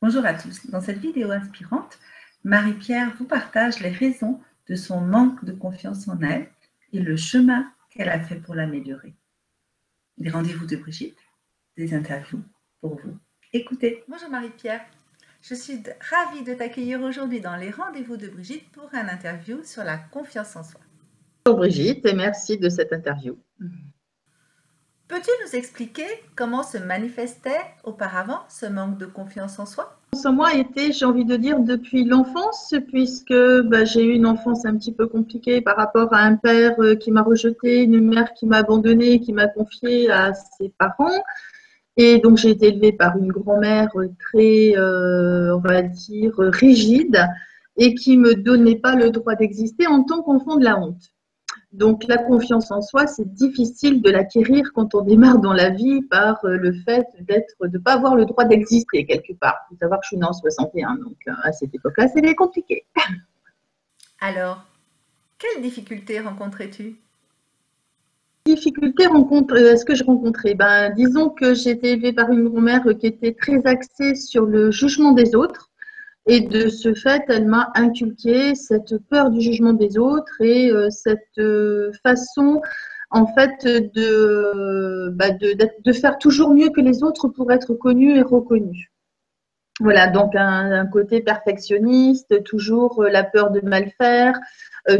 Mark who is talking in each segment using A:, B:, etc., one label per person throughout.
A: Bonjour à tous. Dans cette vidéo inspirante, Marie-Pierre vous partage les raisons de son manque de confiance en elle et le chemin qu'elle a fait pour l'améliorer. Des rendez-vous de Brigitte, des interviews pour vous. Écoutez. Bonjour Marie-Pierre. Je suis ravie de t'accueillir aujourd'hui dans les rendez-vous de Brigitte pour un interview sur la confiance en soi.
B: Bonjour Brigitte et merci de cette interview.
A: Peux-tu nous expliquer comment se manifestait auparavant ce manque de confiance en soi?
B: En moi était, j'ai envie de dire, depuis l'enfance, puisque j'ai eu une enfance un petit peu compliquée par rapport à un père qui m'a rejeté, une mère qui m'a abandonnée, qui m'a confiée à ses parents. Et donc, j'ai été élevée par une grand-mère très, on va dire, rigide et qui ne me donnait pas le droit d'exister en tant qu'enfant de la honte. Donc, la confiance en soi, c'est difficile de l'acquérir quand on démarre dans la vie par le fait de ne pas avoir le droit d'exister quelque part. Il faut savoir que je suis née en 61, donc à cette époque-là, c'était compliqué.
A: Alors, quelles difficultés rencontrais-tu?
B: Difficultés est-ce que je rencontrais? Disons que j'ai été élevée par une grand-mère qui était très axée sur le jugement des autres. Et de ce fait, elle m'a inculqué cette peur du jugement des autres et cette façon, en fait, de faire toujours mieux que les autres pour être connue et reconnue. Voilà, donc un côté perfectionniste, toujours la peur de mal faire,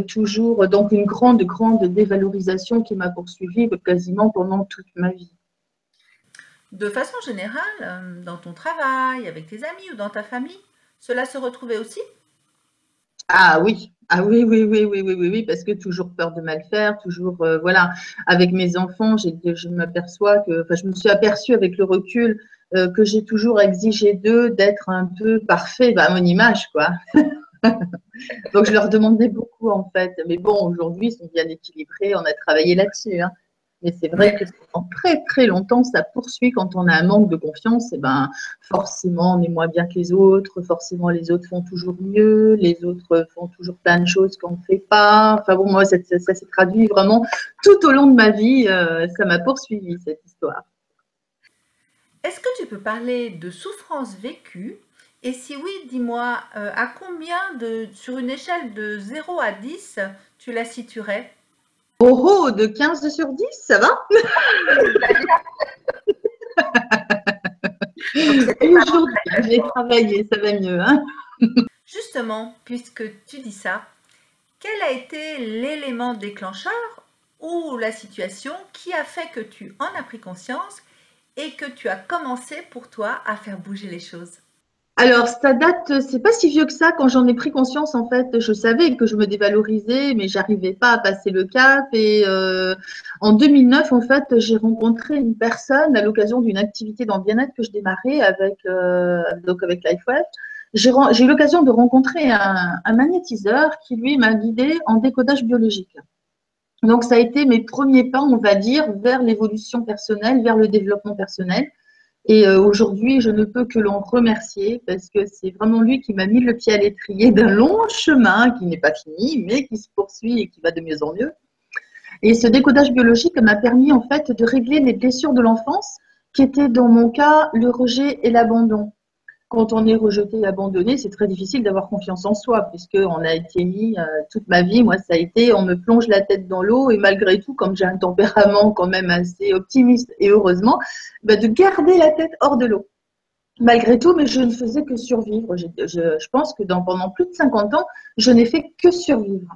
B: toujours donc une grande dévalorisation qui m'a poursuivie quasiment pendant toute ma vie.
A: De façon générale, dans ton travail, avec tes amis ou dans ta famille, cela se retrouvait aussi?
B: Ah oui, oui, parce que toujours peur de mal faire, toujours, voilà, avec mes enfants, je m'aperçois que, enfin, je me suis aperçue avec le recul que j'ai toujours exigé d'eux d'être un peu parfaits, à mon image, quoi. Donc, je leur demandais beaucoup, en fait. Mais bon, aujourd'hui, ils sont bien équilibrés, on a travaillé là-dessus, hein. Mais c'est vrai que pendant très, très longtemps, ça poursuit quand on a un manque de confiance. Et forcément, on est moins bien que les autres. Forcément, les autres font toujours mieux. Les autres font toujours plein de choses qu'on ne fait pas. Enfin bon, moi, ça s'est traduit vraiment tout au long de ma vie. Ça m'a poursuivi, cette histoire.
A: Est-ce que tu peux parler de souffrances vécues? Et si oui, dis-moi, à combien sur une échelle de 0 à 10, tu la situerais?
B: Oh, de 15 sur 10, ça va? Aujourd'hui, j'ai travaillé, ça va mieux, hein?
A: Justement, puisque tu dis ça, quel a été l'élément déclencheur ou la situation qui a fait que tu en as pris conscience et que tu as commencé pour toi à faire bouger les choses?
B: Alors, ça date, c'est pas si vieux que ça. Quand j'en ai pris conscience, en fait, je savais que je me dévalorisais, mais j'arrivais pas à passer le cap. Et en 2009, en fait, j'ai rencontré une personne à l'occasion d'une activité dans le bien-être que je démarrais donc avec LifeWell. J'ai eu l'occasion de rencontrer un magnétiseur qui, lui, m'a guidée en décodage biologique. Donc, ça a été mes premiers pas, on va dire, vers l'évolution personnelle, vers le développement personnel. Et aujourd'hui, je ne peux que l'en remercier parce que c'est vraiment lui qui m'a mis le pied à l'étrier d'un long chemin qui n'est pas fini, mais qui se poursuit et qui va de mieux en mieux. Et ce décodage biologique m'a permis en fait de régler les blessures de l'enfance qui étaient dans mon cas le rejet et l'abandon. Quand on est rejeté et abandonné, c'est très difficile d'avoir confiance en soi, puisqu'on a été mis toute ma vie, moi ça a été, on me plonge la tête dans l'eau, et malgré tout, comme j'ai un tempérament quand même assez optimiste, et heureusement, de garder la tête hors de l'eau. Malgré tout, mais je ne faisais que survivre. Je pense que pendant plus de 50 ans, je n'ai fait que survivre.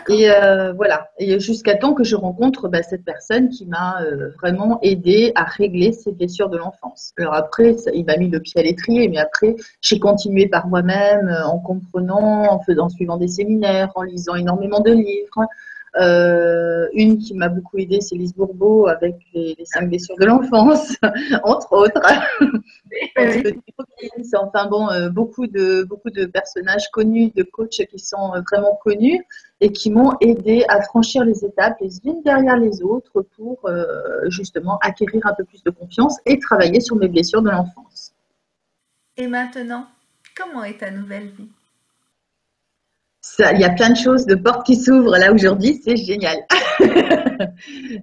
B: Et voilà, et jusqu'à temps que je rencontre cette personne qui m'a vraiment aidé à régler ces blessures de l'enfance. Alors après, il m'a mis le pied à l'étrier, mais après, j'ai continué par moi-même en comprenant, en suivant des séminaires, en lisant énormément de livres. Une qui m'a beaucoup aidée, c'est Lise Bourbeau avec les 5 blessures de l'enfance, entre autres. Enfin bon, beaucoup de personnages connus, de coachs qui sont vraiment connus et qui m'ont aidé à franchir les étapes les unes derrière les autres pour justement acquérir un peu plus de confiance et travailler sur mes blessures de l'enfance.
A: Et maintenant, comment est ta nouvelle vie?
B: Il y a plein de choses, de portes qui s'ouvrent là aujourd'hui, c'est génial.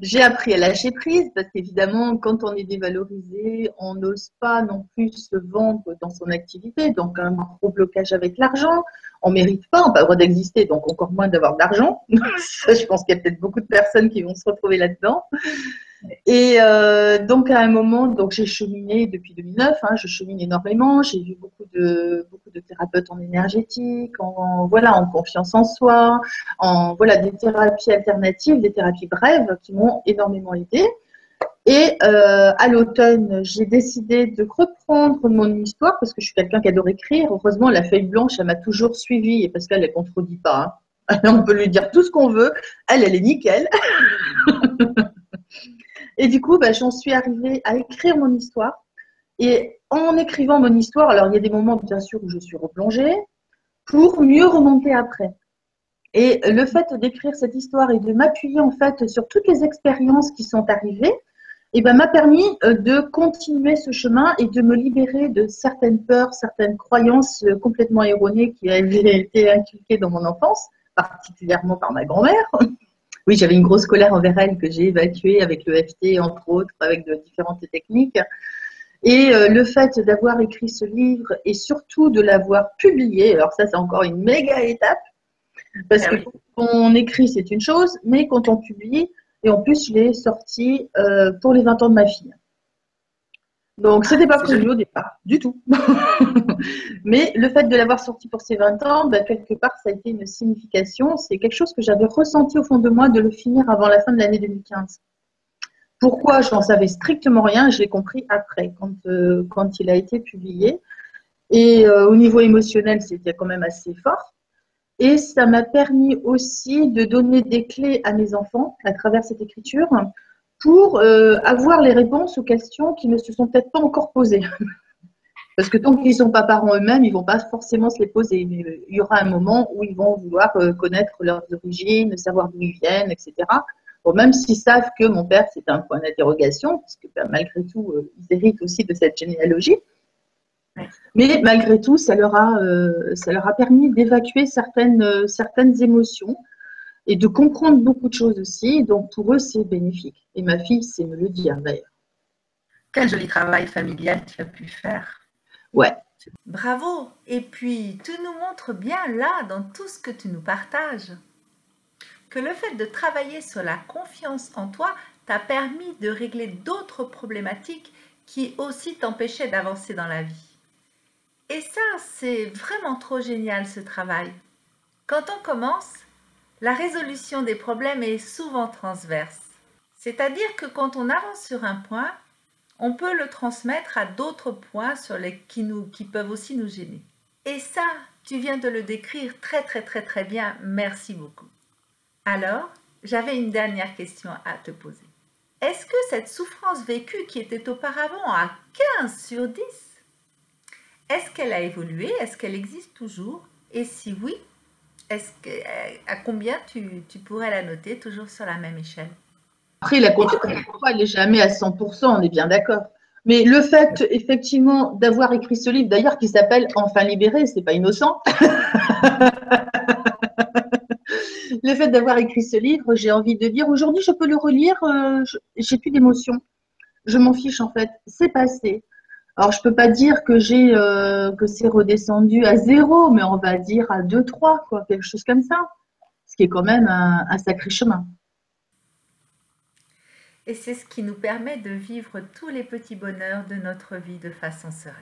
B: J'ai appris à lâcher prise parce qu'évidemment, quand on est dévalorisé, on n'ose pas non plus se vendre dans son activité. Donc, un gros blocage avec l'argent. On ne mérite pas, on n'a pas le droit d'exister, donc encore moins d'avoir de l'argent. Je pense qu'il y a peut-être beaucoup de personnes qui vont se retrouver là-dedans. Et donc, à un moment, donc j'ai cheminé depuis 2009, hein, je chemine énormément. J'ai vu beaucoup de thérapeutes en énergétique, voilà, en confiance en soi, voilà, des thérapies alternatives, des thérapies brèves qui m'ont énormément aidée. Et à l'automne, j'ai décidé de reprendre mon histoire parce que je suis quelqu'un qui adore écrire. Heureusement, la feuille blanche, elle m'a toujours suivie et parce qu'elle ne contredit pas. Hein. On peut lui dire tout ce qu'on veut. Elle est nickel. Et du coup, j'en suis arrivée à écrire mon histoire. Et en écrivant mon histoire, alors il y a des moments, bien sûr, où je suis replongée pour mieux remonter après. Et le fait d'écrire cette histoire et de m'appuyer en fait sur toutes les expériences qui sont arrivées, m'a permis de continuer ce chemin et de me libérer de certaines peurs, certaines croyances complètement erronées qui avaient été inculquées dans mon enfance, particulièrement par ma grand-mère. Oui, j'avais une grosse colère envers elle que j'ai évacuée avec le FT, entre autres, avec de différentes techniques. Et le fait d'avoir écrit ce livre et surtout de l'avoir publié, alors ça c'est encore une méga étape, parce que quand on écrit c'est une chose, mais quand on publie, et en plus je l'ai sorti pour les 20 ans de ma fille. Donc c'était pas prévu au départ, du tout. Mais le fait de l'avoir sorti pour ses 20 ans, quelque part ça a été une signification, c'est quelque chose que j'avais ressenti au fond de moi de le finir avant la fin de l'année 2015. Pourquoi? Je n'en savais strictement rien, je l'ai compris après, quand il a été publié. Et au niveau émotionnel, c'était quand même assez fort. Et ça m'a permis aussi de donner des clés à mes enfants à travers cette écriture pour avoir les réponses aux questions qui ne se sont peut-être pas encore posées. Parce que tant qu'ils ne sont pas parents eux-mêmes, ils ne vont pas forcément se les poser. Mais il y aura un moment où ils vont vouloir connaître leurs origines, savoir d'où ils viennent, etc. Bon, même s'ils savent que mon père, c'est un point d'interrogation, parce que malgré tout, ils héritent aussi de cette généalogie. Mais malgré tout, ça leur a permis d'évacuer certaines émotions et de comprendre beaucoup de choses aussi. Donc, pour eux, c'est bénéfique. Et ma fille sait me le dire, d'ailleurs.
A: Quel joli travail familial tu as pu faire.
B: Ouais.
A: Bravo. Et puis, tu nous montres bien là, dans tout ce que tu nous partages, que le fait de travailler sur la confiance en toi t'a permis de régler d'autres problématiques qui aussi t'empêchaient d'avancer dans la vie. Et ça, c'est vraiment trop génial ce travail. Quand on commence, la résolution des problèmes est souvent transverse. C'est-à-dire que quand on avance sur un point, on peut le transmettre à d'autres points qui peuvent aussi nous gêner. Et ça, tu viens de le décrire très bien. Merci beaucoup. Alors, j'avais une dernière question à te poser. Est-ce que cette souffrance vécue qui était auparavant à 15 sur 10, est-ce qu'elle a évolué? Est-ce qu'elle existe toujours? Et si oui, à combien tu pourrais la noter toujours sur la même échelle?
B: Après, la confiance, elle n'est jamais à 100%, on est bien d'accord. Mais le fait, effectivement, d'avoir écrit ce livre, d'ailleurs, qui s'appelle Enfin libéré, c'est pas innocent. Le fait d'avoir écrit ce livre, j'ai envie de dire, aujourd'hui, je peux le relire, j'ai plus d'émotion. Je m'en fiche, en fait. C'est passé. Alors, je peux pas dire que c'est redescendu à 0, mais on va dire à 2, 3, quoi, quelque chose comme ça. Ce qui est quand même un sacré chemin.
A: Et c'est ce qui nous permet de vivre tous les petits bonheurs de notre vie de façon sereine.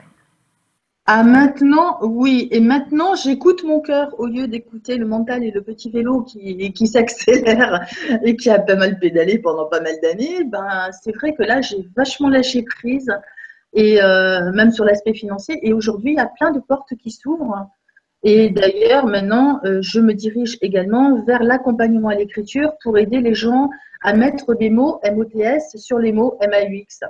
B: Ah, maintenant, oui. Et maintenant, j'écoute mon cœur au lieu d'écouter le mental et le petit vélo qui s'accélère et qui a pas mal pédalé pendant pas mal d'années. C'est vrai que là, j'ai vachement lâché prise et même sur l'aspect financier. Et aujourd'hui, il y a plein de portes qui s'ouvrent. Et d'ailleurs, maintenant, je me dirige également vers l'accompagnement à l'écriture pour aider les gens à mettre des mots MOTS sur les mots MAUX.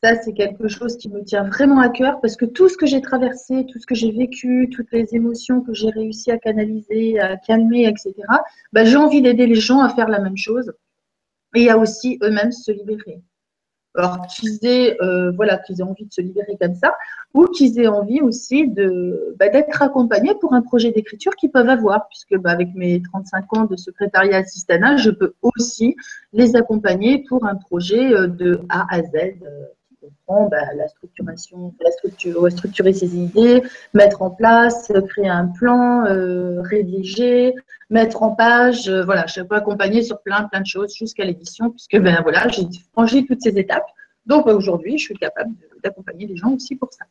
B: Ça, c'est quelque chose qui me tient vraiment à cœur parce que tout ce que j'ai traversé, tout ce que j'ai vécu, toutes les émotions que j'ai réussi à canaliser, à calmer, etc., j'ai envie d'aider les gens à faire la même chose et à aussi eux-mêmes se libérer. Alors voilà, qu'ils aient envie de se libérer comme ça, ou qu'ils aient envie aussi d'être accompagnés pour un projet d'écriture qu'ils peuvent avoir, puisque avec mes 35 ans de secrétariat assistanat, je peux aussi les accompagner pour un projet de A à Z qui comprend la structuration, structurer ses idées, mettre en place, créer un plan, rédiger, mettre en page, voilà, je peux accompagner sur plein de choses jusqu'à l'édition, puisque voilà, j'ai franchi toutes ces étapes. Donc aujourd'hui, je suis capable d'accompagner les gens aussi pour ça.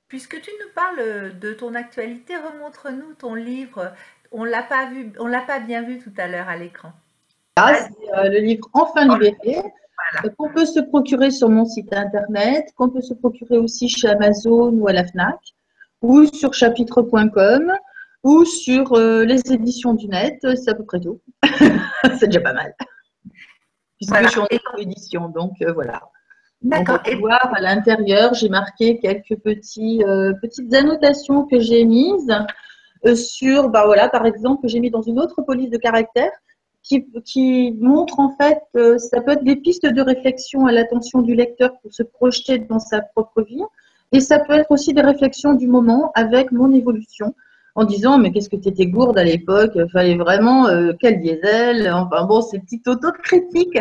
A: Puisque tu nous parles de ton actualité, remontre-nous ton livre. On l'a pas vu, on l'a pas bien vu tout à l'heure à l'écran.
B: Là, c'est le livre Enfin libéré, qu'on peut se procurer sur mon site internet, qu'on peut se procurer aussi chez Amazon ou à la Fnac, ou sur chapitre.com, ou sur les éditions du net. C'est à peu près tout. C'est déjà pas mal. Puisque je suis en édition, donc voilà.
A: D'accord.
B: On peut voir à l'intérieur, j'ai marqué quelques petites annotations que j'ai mises sur, voilà, par exemple, j'ai mis dans une autre police de caractère qui montre en fait, ça peut être des pistes de réflexion à l'attention du lecteur pour se projeter dans sa propre vie, et ça peut être aussi des réflexions du moment avec mon évolution, en disant mais qu'est-ce que tu étais gourde à l'époque, fallait vraiment quel diesel, enfin bon, ces petites autocritiques.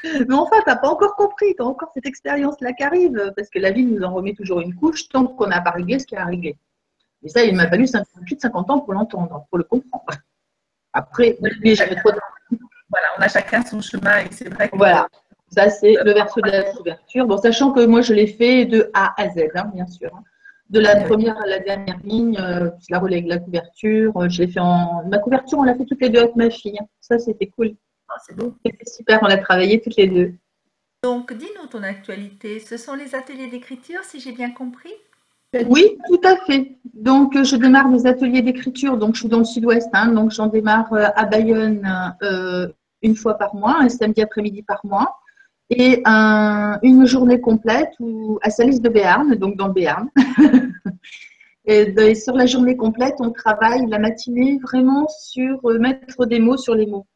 B: Mais enfin, tu n'as pas encore compris, tu as encore cette expérience-là qui arrive, parce que la vie nous en remet toujours une couche tant qu'on n'a pas réglé ce qui a réglé. Et ça, il m'a fallu plus de 50 ans pour l'entendre, pour le comprendre. Après, n'oubliez jamais trop tard.
A: Voilà, on a chacun son chemin et c'est vrai que…
B: Voilà, ça c'est le verso de la couverture. Bon, sachant que moi, je l'ai fait de A à Z, hein, bien sûr. Hein. De la première à la dernière ligne, je la relègue la couverture. Je l'ai fait ma couverture, on l'a fait toutes les deux avec ma fille. Hein. Ça, c'était cool.
A: C'est beau.
B: C'était super, on l'a travaillé toutes les deux.
A: Donc, dis-nous ton actualité. Ce sont les ateliers d'écriture, si j'ai bien compris?
B: Oui, tout à fait. Donc, je démarre mes ateliers d'écriture. Donc, je suis dans le sud-ouest. Hein, donc, j'en démarre à Bayonne une fois par mois, un samedi après-midi par mois. Et une journée complète à Salis de Béarn, donc dans le Béarn. Et sur la journée complète, on travaille la matinée vraiment sur mettre des mots sur les mots,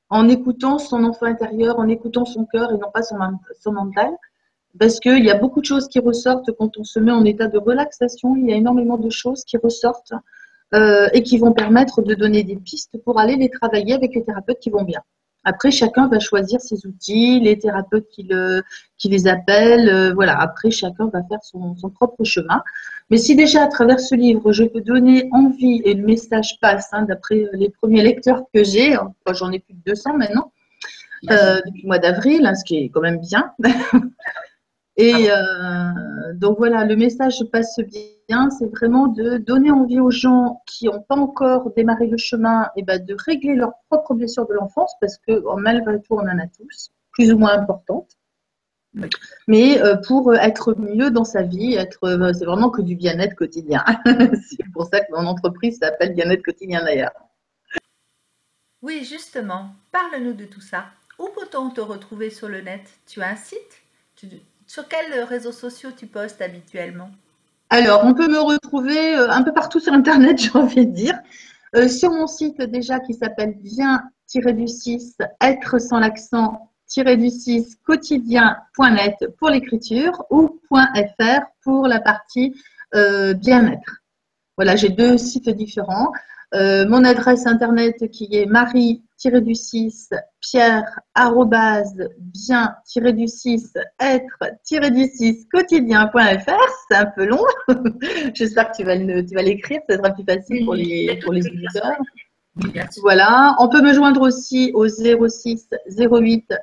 B: en écoutant son enfant intérieur, en écoutant son cœur et non pas son mental. Parce qu'il y a beaucoup de choses qui ressortent quand on se met en état de relaxation. Il y a énormément de choses qui ressortent et qui vont permettre de donner des pistes pour aller les travailler avec les thérapeutes qui vont bien. Après, chacun va choisir ses outils, les thérapeutes qui les appellent. Voilà, après, chacun va faire son propre chemin. Mais si déjà, à travers ce livre, je peux donner envie et le message passe, hein, d'après les premiers lecteurs que j'ai, hein, j'en ai plus de 200 maintenant, depuis le mois d'avril, hein, ce qui est quand même bien. Et donc voilà, le message passe bien, c'est vraiment de donner envie aux gens qui n'ont pas encore démarré le chemin de régler leurs propres blessures de l'enfance, parce que malgré tout, on en a tous, plus ou moins importantes. Oui. Mais pour être mieux dans sa vie, c'est vraiment que du bien-être quotidien. C'est pour ça que mon entreprise s'appelle Bien-être quotidien d'ailleurs.
A: Oui, justement, parle-nous de tout ça. Où peut-on te retrouver sur le net? Tu as un site? Sur quels réseaux sociaux tu postes habituellement?
B: Alors, on peut me retrouver un peu partout sur Internet, j'ai envie de dire. Sur mon site déjà qui s'appelle bien-du-6, être sans l'accent, -du-6, quotidien.net pour l'écriture ou .fr pour la partie bien-être. Voilà, j'ai deux sites différents. Mon adresse internet qui est marie-du-6 pierre bien-du-6 être-du-6 quotidien.fr. C'est un peu long. J'espère que tu vas l'écrire, ça sera plus facile pour les auditeurs. Voilà, on peut me joindre aussi au 06 08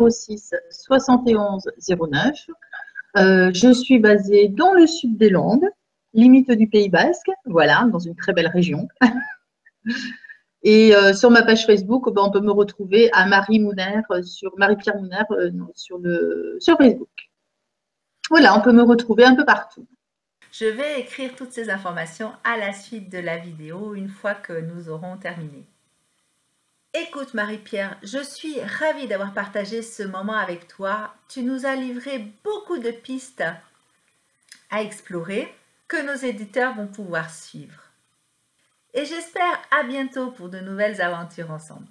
B: 06 71 09. Je suis basée dans le sud des Landes, limite du Pays Basque, voilà, dans une très belle région. Et sur ma page Facebook, on peut me retrouver à Marie Mouner, sur Marie-Pierre Mouner sur Facebook. Voilà, on peut me retrouver un peu partout.
A: Je vais écrire toutes ces informations à la suite de la vidéo, une fois que nous aurons terminé. Écoute Marie-Pierre, je suis ravie d'avoir partagé ce moment avec toi. Tu nous as livré beaucoup de pistes à explorer que nos éditeurs vont pouvoir suivre. Et j'espère à bientôt pour de nouvelles aventures ensemble.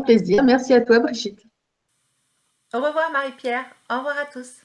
B: Plaisir. Merci à toi Brigitte.
A: Au revoir Marie-Pierre, au revoir à tous.